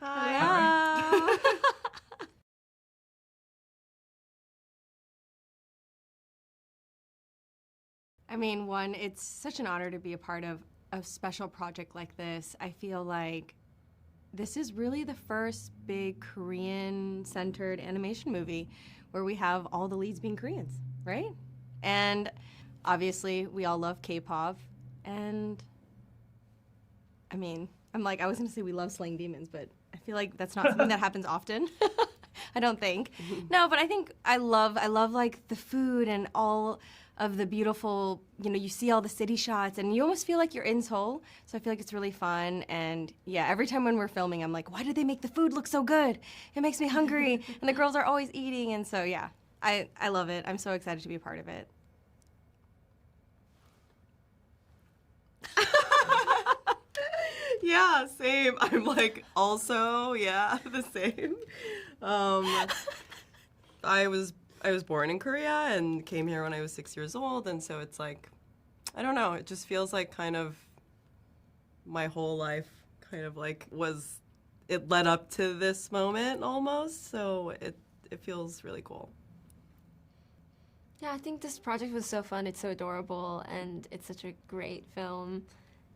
Hi. Hello. I mean, one, it's such an honor to be a part of a special project like this. I feel like this is really the first big Korean-centered animation movie where we have all the leads being Koreans, right? And obviously, we all love K-pop, and I mean, I was gonna say we love slaying demons, but I feel like that's not something that happens often. I don't think. No, but I think I love like the food and all of the beautiful, you see all the city shots and you almost feel like you're in Seoul. So I feel like it's really fun. And yeah, every time when we're filming, I'm like, why do they make the food look so good? It makes me hungry. And the girls are always eating. And so yeah, I love it. I'm so excited to be a part of it. Yeah, same. I'm like also, yeah, the same. I was born in Korea and came here when I was 6 years old, and so it's like, I don't know, it just feels like kind of my whole life kind of like it led up to this moment almost, so it feels really cool. Yeah, I think this project was so fun. It's so adorable, and it's such a great film.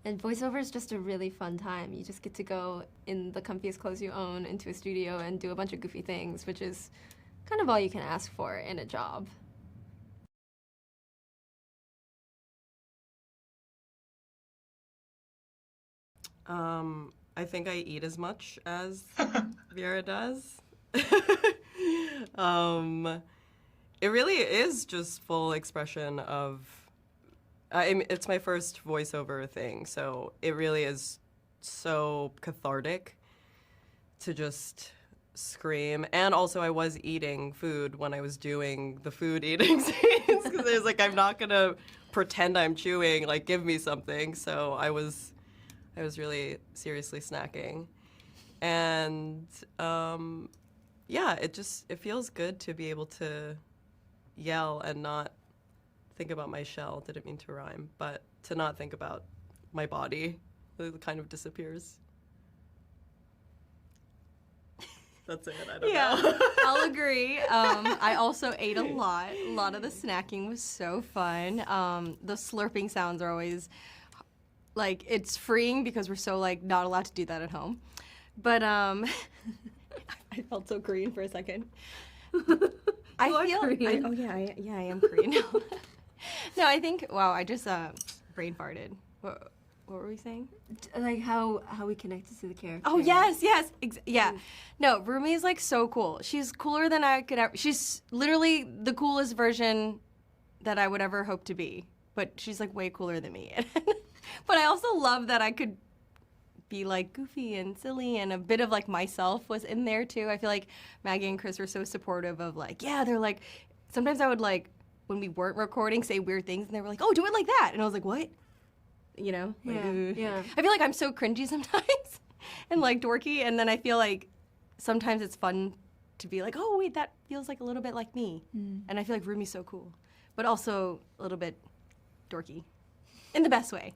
And voiceover is just a really fun time. You just get to go in the comfiest clothes you own into a studio and do a bunch of goofy things, which is kind of all you can ask for in a job. I think I eat as much as Mira does. It really is just full expression of, it's my first voiceover thing, so it really is so cathartic to just scream. And also I was eating food when I was doing the food eating scenes, because I was like, I'm not gonna pretend I'm chewing, like give me something. So I was really seriously snacking. And yeah, it feels good to be able to yell and not think about my shell. Didn't mean to rhyme, but to not think about my body. It kind of disappears. That's it, I don't know. I'll agree. I also ate a lot. A lot of the snacking was so fun. The slurping sounds are always, like, it's freeing because we're so, like, not allowed to do that at home. But, I felt so Korean for a second. I am Korean now. No, I think, wow, I just brain farted. What were we saying? Like how we connected to the character. Oh, yes. Yeah. No, Rumi is, like, so cool. She's cooler than I could ever. She's literally the coolest version that I would ever hope to be. But she's, like, way cooler than me. But I also love that I could be, like, goofy and silly, and a bit of, like, myself was in there, too. I feel like Maggie and Chris were so supportive of, like, yeah, they're, like, sometimes I would, like, when we weren't recording, say weird things, and they were like, oh, do it like that. And I was like, what? You know? Like, yeah. I feel like I'm so cringy sometimes and, like, dorky, and then I feel like sometimes it's fun to be like, oh, wait, that feels like a little bit like me. And I feel like Rumi's so cool, but also a little bit dorky in the best way.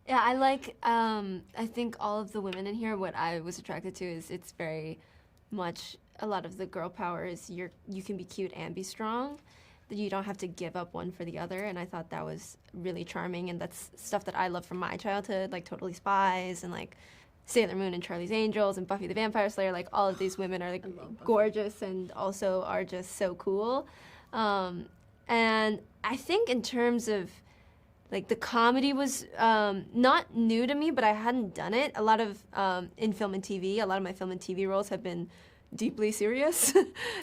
Yeah, I like, I think all of the women in here, what I was attracted to is it's very much, a lot of the girl power is you can be cute and be strong, that you don't have to give up one for the other, and I thought that was really charming, and that's stuff that I love from my childhood, like Totally Spies, and like Sailor Moon and Charlie's Angels, and Buffy the Vampire Slayer, like all of these women are like gorgeous and also are just so cool. And I think in terms of, like, the comedy was not new to me, but I hadn't done it. A lot of, in film and TV, a lot of my film and TV roles have been deeply serious.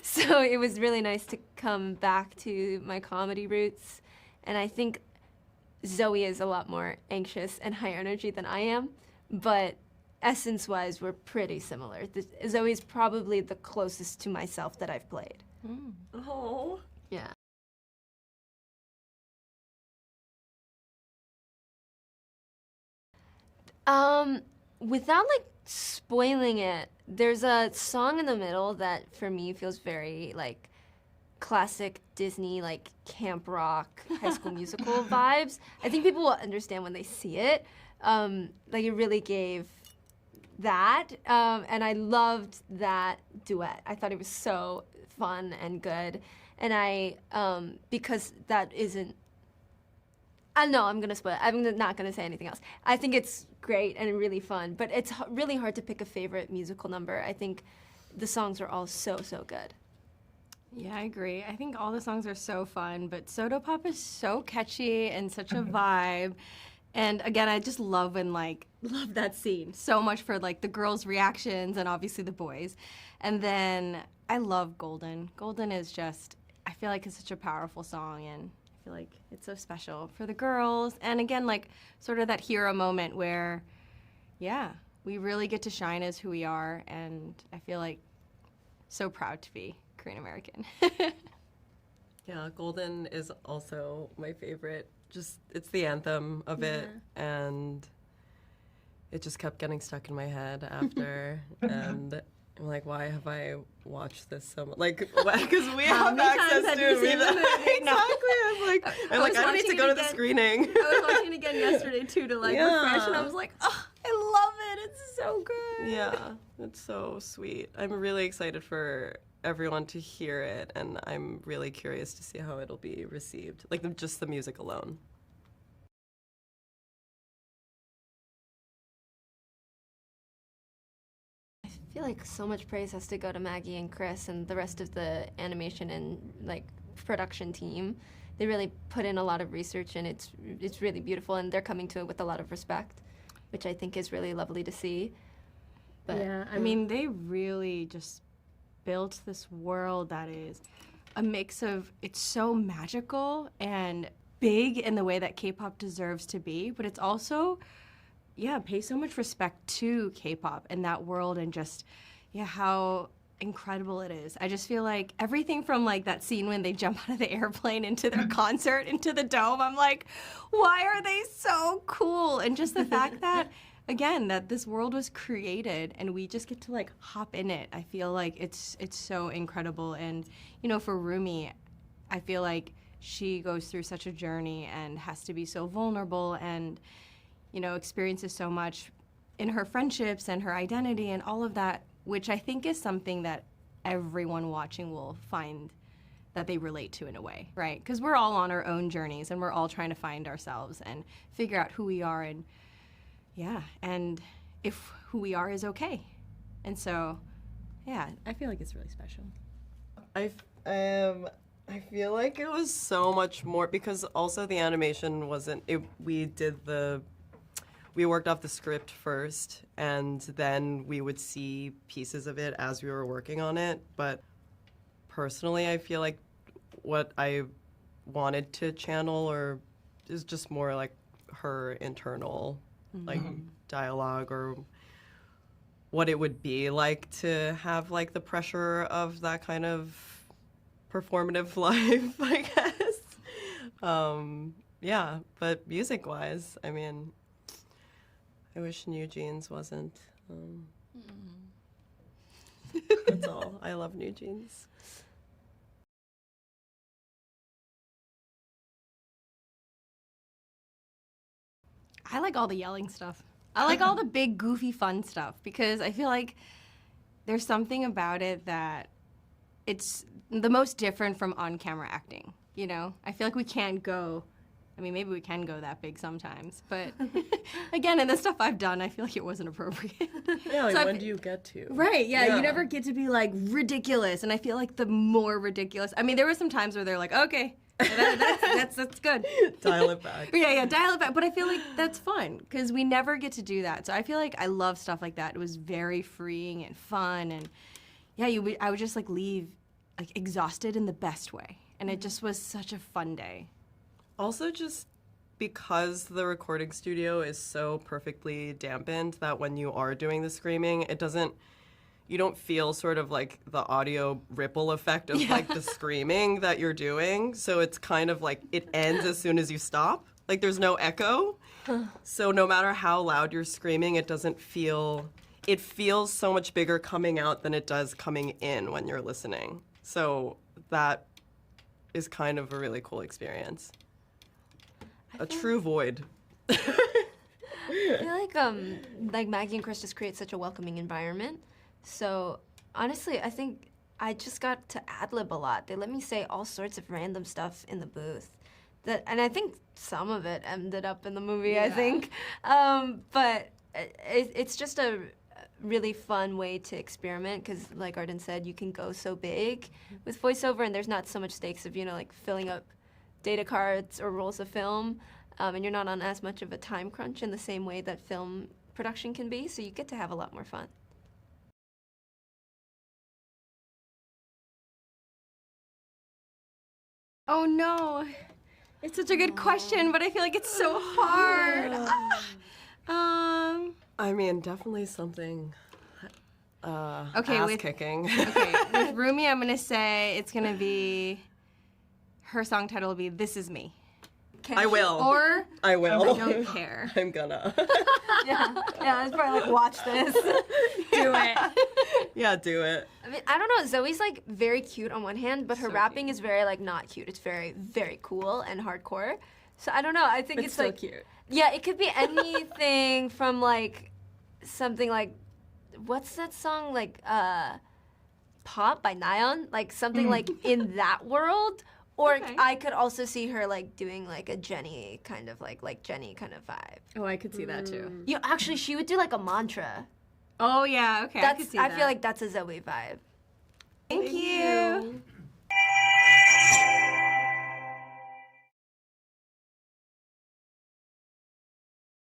So it was really nice to come back to my comedy roots. And I think Zoey is a lot more anxious and high energy than I am, but essence-wise, we're pretty similar. Zoey's probably the closest to myself that I've played. Oh. Yeah. Without, like, spoiling it, there's a song in the middle that, for me, feels very, like, classic Disney, like, camp rock, High School Musical vibes. I think people will understand when they see it. Like, it really gave that, and I loved that duet. I thought it was so fun and good, and I because that isn't. I know I'm gonna spoil it. I'm not gonna say anything else. I think it's great and really fun, but it's really hard to pick a favorite musical number. I think the songs are all so good. Yeah, I agree. I think all the songs are so fun, but Soda Pop is so catchy and such a vibe. And again, I just love love that scene so much for like the girls' reactions and obviously the boys. And then I love Golden. Golden is just, I feel like it's such a powerful song, and I feel like it's so special for the girls. And again, like sort of that hero moment where, yeah, we really get to shine as who we are, and I feel like so proud to be Korean American. Yeah, Golden is also my favorite. Just, it's the anthem of it, and it just kept getting stuck in my head after, and I'm like, why have I watched this so much? Like, because we have access to it. Exactly. I don't need to go to the screening. I was watching it again yesterday too to like refresh, and I was like, oh, I love it. It's so good. Yeah, it's so sweet. I'm really excited for everyone to hear it, and I'm really curious to see how it'll be received. Like just the music alone. I feel like so much praise has to go to Maggie and Chris and the rest of the animation and like production team. They really put in a lot of research, and it's really beautiful, and they're coming to it with a lot of respect, which I think is really lovely to see. But, yeah, I mean, they really just built this world that is a mix of, it's so magical and big in the way that K-pop deserves to be, but it's also, yeah, pay so much respect to K-pop and that world, and just, yeah, how incredible it is. I just feel like everything from like that scene when they jump out of the airplane into their concert, into the dome, I'm like, why are they so cool? And just the fact that, again, that this world was created and we just get to like hop in it. I feel like it's so incredible. And, you know, for Rumi, I feel like she goes through such a journey and has to be so vulnerable and, you know, experiences so much in her friendships and her identity and all of that, which I think is something that everyone watching will find that they relate to in a way, right? Because we're all on our own journeys and we're all trying to find ourselves and figure out who we are, and yeah, and if who we are is okay. And so, yeah, I feel like it's really special. I feel like it was so much more, because also the animation wasn't, we worked off the script first, and then we would see pieces of it as we were working on it. But personally, I feel like what I wanted to channel or is just more like her internal like dialogue, or what it would be like to have like the pressure of that kind of performative life, I guess. Yeah, but music-wise, I mean, I wish New Jeans wasn't. That's all. I love New Jeans. I like all the yelling stuff. I like all the big, goofy, fun stuff, because I feel like there's something about it that it's the most different from on-camera acting, you know? I feel like we can't go, I mean, maybe we can go that big sometimes, but again, in the stuff I've done, I feel like it wasn't appropriate. Yeah, like, so when do you get to? Right, yeah, you never get to be, like, ridiculous, and I feel like the more ridiculous, I mean, there were some times where they're like, okay, that's good. Dial it back. Yeah, dial it back. But I feel like that's fun, because we never get to do that. So I feel like I love stuff like that. It was very freeing and fun, and yeah, I would just like leave like exhausted in the best way, and it just was such a fun day. Also, just because the recording studio is so perfectly dampened that when you are doing the screaming, you don't feel sort of like the audio ripple effect of like the screaming that you're doing. So it's kind of like it ends as soon as you stop. Like there's no echo. So no matter how loud you're screaming, it feels so much bigger coming out than it does coming in when you're listening. So that is kind of a really cool experience. A true void. I feel like Maggie and Chris just create such a welcoming environment. So honestly, I think I just got to ad-lib a lot. They let me say all sorts of random stuff in the booth. And I think some of it ended up in the movie, I think. But it's just a really fun way to experiment because, like Arden said, you can go so big with voiceover and there's not so much stakes of, like filling up data cards or rolls of film. And you're not on as much of a time crunch in the same way that film production can be, so you get to have a lot more fun. Oh no. It's such a good question, but I feel like it's so hard. I mean, definitely something Okay, ass-kicking. Okay, with Rumi, I'm gonna say it's gonna be, her song title will be This Is Me. I will. Or I will. I don't care. I'm gonna. Yeah, it's probably like, watch this. Do it. Yeah, do it. I mean, I don't know, Zoe's like very cute on one hand, but her So rapping is very like not cute. It's very, very cool and hardcore. So I don't know, I think it's so like, cute. yeah, it could be anything from like something like, what's that song, like Pop by Nyan? Like something like in that world. Or Okay. I could also see her like doing like a Jenny kind of like Jenny kind of vibe. Oh, I could see that too. Actually, she would do like a mantra. Oh yeah, okay, I could see that. I feel like that's a Zoe vibe. Thank you.